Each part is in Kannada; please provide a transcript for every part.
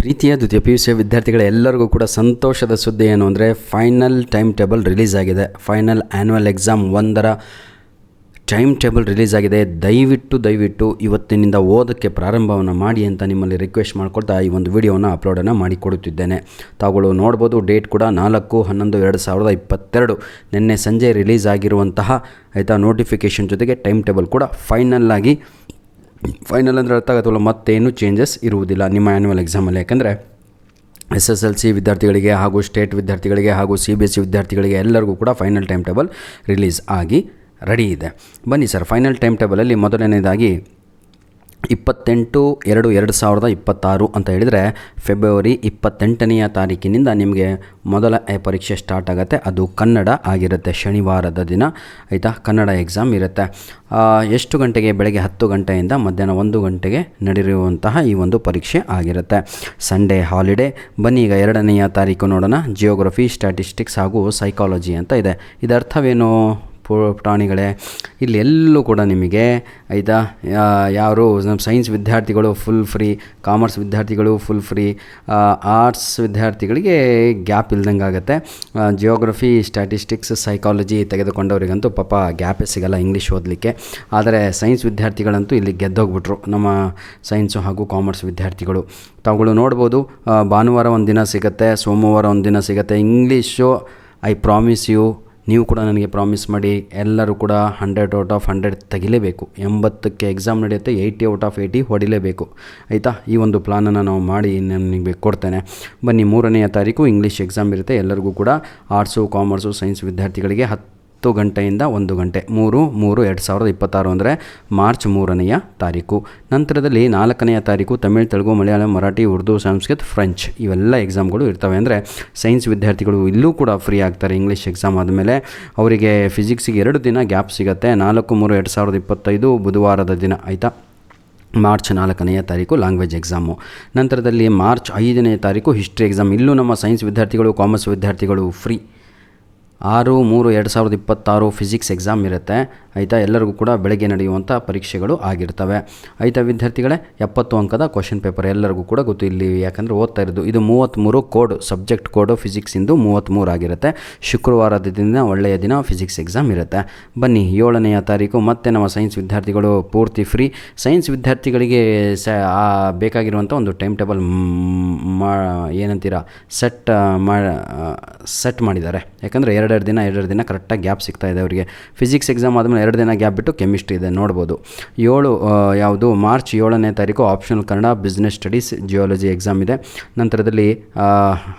ಪ್ರೀತಿಯ ದ್ವಿತೀಯ PUC ವಿದ್ಯಾರ್ಥಿಗಳೆಲ್ಲರಿಗೂ ಕೂಡ ಸಂತೋಷದ ಸುದ್ದಿ ಏನು ಅಂದರೆ ಫೈನಲ್ ಟೈಮ್ ಟೇಬಲ್ ರಿಲೀಸ್ ಆಗಿದೆ. ಫೈನಲ್ ಆ್ಯನ್ಯುವಲ್ ಎಕ್ಸಾಮ್ 1ರ ಟೈಮ್ ಟೇಬಲ್ ರಿಲೀಸ್ ಆಗಿದೆ. ದಯವಿಟ್ಟು ಇವತ್ತಿನಿಂದ ಓದೋಕ್ಕೆ ಪ್ರಾರಂಭವನ್ನು ಮಾಡಿ ಅಂತ ನಿಮ್ಮಲ್ಲಿ ರಿಕ್ವೆಸ್ಟ್ ಮಾಡ್ಕೊಳ್ತಾ ಈ ಒಂದು ವಿಡಿಯೋನ ಅಪ್ಲೋಡನ್ನು ಮಾಡಿಕೊಡುತ್ತಿದ್ದೇನೆ. ತಾವುಗಳು ನೋಡ್ಬೋದು, ಡೇಟ್ ಕೂಡ 4/11/2022 ನಿನ್ನೆ ಸಂಜೆ ರಿಲೀಸ್ ಆಗಿರುವಂತಹ ನೋಟಿಫಿಕೇಷನ್ ಜೊತೆಗೆ ಟೈಮ್ ಟೇಬಲ್ ಕೂಡ ಫೈನಲ್ ಅಂದರೆ ಅರ್ಥ ಆಗುತ್ತಲ್ಲ, ಮತ್ತೇನು ಚೇಂಜಸ್ ಇರುವುದಿಲ್ಲ ನಿಮ್ಮ ಆ್ಯನ್ಯುವಲ್ ಎಕ್ಸಾಮಲ್ಲಿ. ಯಾಕಂದರೆ SSLC ವಿದ್ಯಾರ್ಥಿಗಳಿಗೆ ಹಾಗೂ ಸ್ಟೇಟ್ ವಿದ್ಯಾರ್ಥಿಗಳಿಗೆ ಹಾಗೂ CBSE ವಿದ್ಯಾರ್ಥಿಗಳಿಗೆ ಎಲ್ಲರಿಗೂ ಕೂಡ ಫೈನಲ್ ಟೈಮ್ ಟೇಬಲ್ ರಿಲೀಸ್ ಆಗಿ ರೆಡಿ ಇದೆ. ಬನ್ನಿ ಸರ್, ಫೈನಲ್ ಟೈಮ್ ಟೇಬಲಲ್ಲಿ ಮೊದಲನೇದಾಗಿ 28/2/2026 ಅಂತ ಹೇಳಿದರೆ ಫೆಬ್ರವರಿ 28ನೆಯ ತಾರೀಕಿನಿಂದ ನಿಮಗೆ ಮೊದಲ ಪರೀಕ್ಷೆ ಸ್ಟಾರ್ಟ್ ಆಗುತ್ತೆ. ಅದು ಕನ್ನಡ ಆಗಿರುತ್ತೆ, ಶನಿವಾರದ ದಿನ ಕನ್ನಡ ಎಕ್ಸಾಮ್ ಇರುತ್ತೆ. ಎಷ್ಟು ಗಂಟೆಗೆ? ಬೆಳಗ್ಗೆ 10 ಗಂಟೆಯಿಂದ ಮಧ್ಯಾಹ್ನ 1 ಗಂಟೆಗೆ ನಡೆಯುವಂತಹ ಈ ಒಂದು ಪರೀಕ್ಷೆ ಆಗಿರುತ್ತೆ. Sunday holiday. ಬನ್ನಿ ಈಗ 2ನೆಯ ತಾರೀಕು ನೋಡೋಣ. ಜಿಯೋಗ್ರಫಿ, ಸ್ಟ್ಯಾಟಿಸ್ಟಿಕ್ಸ್ ಹಾಗೂ ಸೈಕಾಲಜಿ ಅಂತ ಇದೆ. ಇದರ್ಥವೇನು ಪ್ರಾಣಿಗಳೇ? ಇಲ್ಲಿ ಎಲ್ಲೂ ಕೂಡ ನಿಮಗೆ ಯಾರು ನಮ್ಮ ಸೈನ್ಸ್ ವಿದ್ಯಾರ್ಥಿಗಳು ಫುಲ್ ಫ್ರೀ, ಕಾಮರ್ಸ್ ವಿದ್ಯಾರ್ಥಿಗಳು ಫುಲ್ ಫ್ರೀ, ಆರ್ಟ್ಸ್ ವಿದ್ಯಾರ್ಥಿಗಳಿಗೆ ಗ್ಯಾಪ್ ಇಲ್ದಂಗೆ ಆಗುತ್ತೆ. ಜಿಯೋಗ್ರಫಿ, ಸ್ಟ್ಯಾಟಿಸ್ಟಿಕ್ಸ್, ಸೈಕಾಲಜಿ ತೆಗೆದುಕೊಂಡವರಿಗಂತೂ ಪಾಪ ಗ್ಯಾಪೇ ಸಿಗಲ್ಲ ಇಂಗ್ಲೀಷ್ ಓದಲಿಕ್ಕೆ. ಆದರೆ ಸೈನ್ಸ್ ವಿದ್ಯಾರ್ಥಿಗಳಂತೂ ಇಲ್ಲಿ ಗೆದ್ದೋಗ್ಬಿಟ್ರು, ನಮ್ಮ ಸೈನ್ಸು ಹಾಗೂ ಕಾಮರ್ಸ್ ವಿದ್ಯಾರ್ಥಿಗಳು. ತಾವುಗಳು ನೋಡ್ಬೋದು, ಭಾನುವಾರ ಒಂದು ದಿನ ಸಿಗುತ್ತೆ, ಸೋಮವಾರ ಒಂದು ದಿನ ಸಿಗುತ್ತೆ. ಇಂಗ್ಲೀಷು ಐ ಪ್ರಾಮಿಸ್ ಯು, ನೀವು ಕೂಡ ನನಗೆ ಪ್ರಾಮಿಸ್ ಮಾಡಿ, ಎಲ್ಲರೂ ಕೂಡ 100/100 ತೆಗಿಲೇಬೇಕು. 80ಕ್ಕೆ ಎಕ್ಸಾಮ್ ನಡೆಯುತ್ತೆ, 80/80 ಹೊಡಿಲೇಬೇಕು. ಈ ಒಂದು ಪ್ಲಾನನ್ನು ನಾವು ಮಾಡಿ ನಿಮಗೆ ಕೊಡ್ತೇನೆ. ಬನ್ನಿ, 3ನೆಯ ತಾರೀಕು ಇಂಗ್ಲೀಷ್ ಎಕ್ಸಾಮ್ ಇರುತ್ತೆ. ಎಲ್ಲರಿಗೂ ಕೂಡ ಆರ್ಟ್ಸು, ಕಾಮರ್ಸು, ಸೈನ್ಸ್ ವಿದ್ಯಾರ್ಥಿಗಳಿಗೆ 10 ಗಂಟೆಯಿಂದ 1 ಗಂಟೆ, 3/3/2026 ಅಂದರೆ ಮಾರ್ಚ್ 3ನೆಯ ತಾರೀಕು. ನಂತರದಲ್ಲಿ 4ನೆಯ ತಾರೀಕು ತಮಿಳ್, ತೆಲುಗು, ಮಲಯಾಳಂ, ಮರಾಠಿ, ಉರ್ದು, ಸಂಸ್ಕೃತ್, ಫ್ರೆಂಚ್ ಇವೆಲ್ಲ ಎಕ್ಸಾಮ್ಗಳು ಇರ್ತವೆ. ಅಂದರೆ ಸೈನ್ಸ್ ವಿದ್ಯಾರ್ಥಿಗಳು ಇಲ್ಲೂ ಕೂಡ ಫ್ರೀ ಆಗ್ತಾರೆ. ಇಂಗ್ಲೀಷ್ ಎಕ್ಸಾಮ್ ಆದಮೇಲೆ ಅವರಿಗೆ ಫಿಸಿಕ್ಸಿಗೆ 2 ದಿನ ಗ್ಯಾಪ್ ಸಿಗುತ್ತೆ. 4/3/2025 ಬುಧವಾರದ ದಿನ. ಮಾರ್ಚ್ 4ನೆಯ ತಾರೀಕು ಲ್ಯಾಂಗ್ವೇಜ್ ಎಕ್ಸಾಮು. ನಂತರದಲ್ಲಿ ಮಾರ್ಚ್ 5ನೇ ತಾರೀಕು ಹಿಸ್ಟ್ರಿ ಎಕ್ಸಾಮ್. ಇಲ್ಲೂ ನಮ್ಮ ಸೈನ್ಸ್ ವಿದ್ಯಾರ್ಥಿಗಳು, ಕಾಮರ್ಸ್ ವಿದ್ಯಾರ್ಥಿಗಳು ಫ್ರೀ. 6/3/2026 ಫಿಸಿಕ್ಸ್ ಎಕ್ಸಾಮ್ ಇರುತ್ತೆ. ಎಲ್ಲರಿಗೂ ಕೂಡ ಬೆಳಗ್ಗೆ ನಡೆಯುವಂಥ ಪರೀಕ್ಷೆಗಳು ಆಗಿರ್ತವೆ. ವಿದ್ಯಾರ್ಥಿಗಳೇ, 70 ಅಂಕದ ಕ್ವಶನ್ ಪೇಪರ್ ಎಲ್ಲರಿಗೂ ಕೂಡ ಗೊತ್ತು ಇಲ್ಲಿ, ಯಾಕಂದರೆ ಓದ್ತಾ ಇರೋದು. ಇದು 33 ಕೋಡ್, ಸಬ್ಜೆಕ್ಟ್ ಕೋಡು ಫಿಸಿಕ್ಸಿಂದು 33 ಆಗಿರುತ್ತೆ. ಶುಕ್ರವಾರದ ದಿನ ಒಳ್ಳೆಯ ದಿನ ಫಿಸಿಕ್ಸ್ ಎಕ್ಸಾಮ್ ಇರುತ್ತೆ. ಬನ್ನಿ, 7ನೆಯ ತಾರೀಕು ಮತ್ತೆ ನಮ್ಮ ಸೈನ್ಸ್ ವಿದ್ಯಾರ್ಥಿಗಳು ಪೂರ್ತಿ ಫ್ರೀ. ಸೈನ್ಸ್ ವಿದ್ಯಾರ್ಥಿಗಳಿಗೆ ಬೇಕಾಗಿರುವಂಥ ಒಂದು ಟೈಮ್ ಟೇಬಲ್ ಸೆಟ್ ಮಾಡಿದ್ದಾರೆ. ಯಾಕಂದರೆ 2 ದಿನ ಕರೆಕ್ಟಾಗಿ ಗ್ಯಾಪ್ ಸಿಗ್ತಾ ಇದೆ ಅವರಿಗೆ. ಫಿಸಿಕ್ಸ್ ಎಕ್ಸಾಮ್ ಆದಮೇಲೆ 2 ದಿನ ಗ್ಯಾಪ್ ಬಿಟ್ಟು ಕೆಮಿಸ್ಟ್ರಿ ಇದೆ, ನೋಡ್ಬೋದು. ಮಾರ್ಚ್ 7ನೇ ತಾರೀಕು optional Kannada, business studies, geology exam ಇದೆ. ನಂತರದಲ್ಲಿ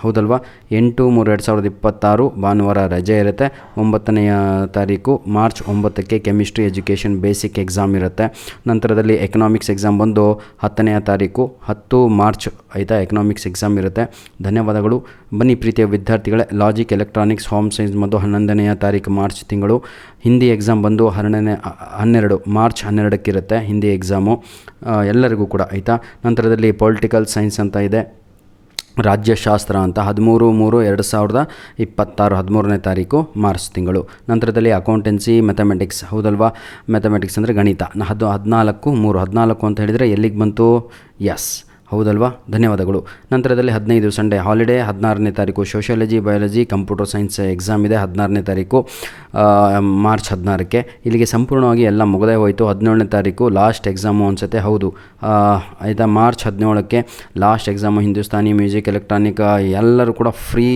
ಹೌದಲ್ವಾ, 8/3/2026 ಭಾನುವಾರ ರಜೆ ಇರುತ್ತೆ. 9ನೆಯ ತಾರೀಕು ಮಾರ್ಚ್ 9ಕ್ಕೆ ಕೆಮಿಸ್ಟ್ರಿ ಎಜುಕೇಷನ್ ಬೇಸಿಕ್ ಎಕ್ಸಾಮ್ ಇರುತ್ತೆ. ನಂತರದಲ್ಲಿ ಎಕನಾಮಿಕ್ಸ್ ಎಕ್ಸಾಮ್ ಬಂದು 10ನೆಯ ತಾರೀಕು 10 ಮಾರ್ಚ್ ಎಕನಾಮಿಕ್ಸ್ ಎಕ್ಸಾಮ್ ಇರುತ್ತೆ. ಧನ್ಯವಾದಗಳು. ಬನ್ನಿ ಪ್ರೀತಿಯ ವಿದ್ಯಾರ್ಥಿಗಳೇ, ಲಾಜಿಕ್, ಎಲೆಕ್ಟ್ರಾನಿಕ್ಸ್, ಹೋಮ್ ಸೈನ್ಸ್ ಬಂದು 11ನೆಯ ತಾರೀಕು ಮಾರ್ಚ್ ತಿಂಗಳು. ಹಿಂದಿ ಎಕ್ಸಾಮ್ ಬಂದು ಮಾರ್ಚ್ 12ಕ್ಕಿರುತ್ತೆ ಹಿಂದಿ ಎಕ್ಸಾಮು ಎಲ್ಲರಿಗೂ ಕೂಡ. ನಂತರದಲ್ಲಿ ಪೊಲಿಟಿಕಲ್ ಸೈನ್ಸ್ ಅಂತ ಇದೆ, ರಾಜ್ಯಶಾಸ್ತ್ರ ಅಂತ 13/3/2026 13ನೇ ತಾರೀಕು ಮಾರ್ಚ್ ತಿಂಗಳು. ನಂತರದಲ್ಲಿ ಅಕೌಂಟೆನ್ಸಿ, ಮ್ಯಾಥಮೆಟಿಕ್ಸ್, ಹೌದಲ್ವಾ, ಮ್ಯಾಥಮೆಟಿಕ್ಸ್ ಅಂದರೆ ಗಣಿತ 14/3 ಅಂತ ಹೇಳಿದರೆ ಎಲ್ಲಿಗೆ ಬಂತು? ಎಸ್, ಹೌದಲ್ವಾ, ಧನ್ಯವಾದಗಳು. ನಂತರದಲ್ಲಿ 15 ಸಂಡೇ ಹಾಲಿಡೇ. 16ನೇ ತಾರೀಕು sociology, biology, computer science exam ಇದೆ 16ನೇ ತಾರೀಕು ಮಾರ್ಚ್ 16ಕ್ಕೆ. ಇಲ್ಲಿಗೆ ಸಂಪೂರ್ಣವಾಗಿ ಎಲ್ಲ ಮುಗದೇ ಹೋಯಿತು. 17ನೇ ತಾರೀಕು ಲಾಸ್ಟ್ ಎಕ್ಸಾಮು ಅನಿಸುತ್ತೆ. ಹೌದು, ಮಾರ್ಚ್ 17ಕ್ಕೆ last exam. Hindustani, music, electronic ಎಲ್ಲರೂ ಕೂಡ ಫ್ರೀ.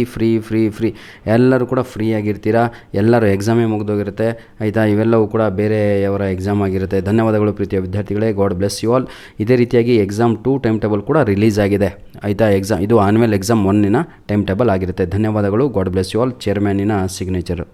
ಎಲ್ಲರೂ ಕೂಡ ಫ್ರೀ ಆಗಿರ್ತೀರಾ. ಎಲ್ಲರೂ ಎಕ್ಸಾಮೇ ಮುಗಿದೋಗಿರುತ್ತೆ. ಇವೆಲ್ಲವೂ ಕೂಡ ಬೇರೆಯವರ ಎಕ್ಸಾಮ್ ಆಗಿರುತ್ತೆ. ಧನ್ಯವಾದಗಳು ಪ್ರೀತಿಯ ವಿದ್ಯಾರ್ಥಿಗಳೇ. God bless you all. ಇದೇ ರೀತಿಯಾಗಿ ಎಕ್ಸಾಮ್ 2 ಟೈಮ್ ಟೇಬಲ್ ಕೂಡ ರಿಲೀಸ್ ಆಗಿದೆ. ಎಕ್ಸಾಮ್ ಇದು ಆನ್ಯುವಲ್ ಎಕ್ಸಾಮ್ 1ನ ಟೈಮ್ ಟೇಬಲ್ ಆಗಿರುತ್ತೆ. ಧನ್ಯವಾದಗಳು. God bless you all. ಚೇರ್ಮನ್ನಿನ ಸಿಗ್ನೇಚರ್.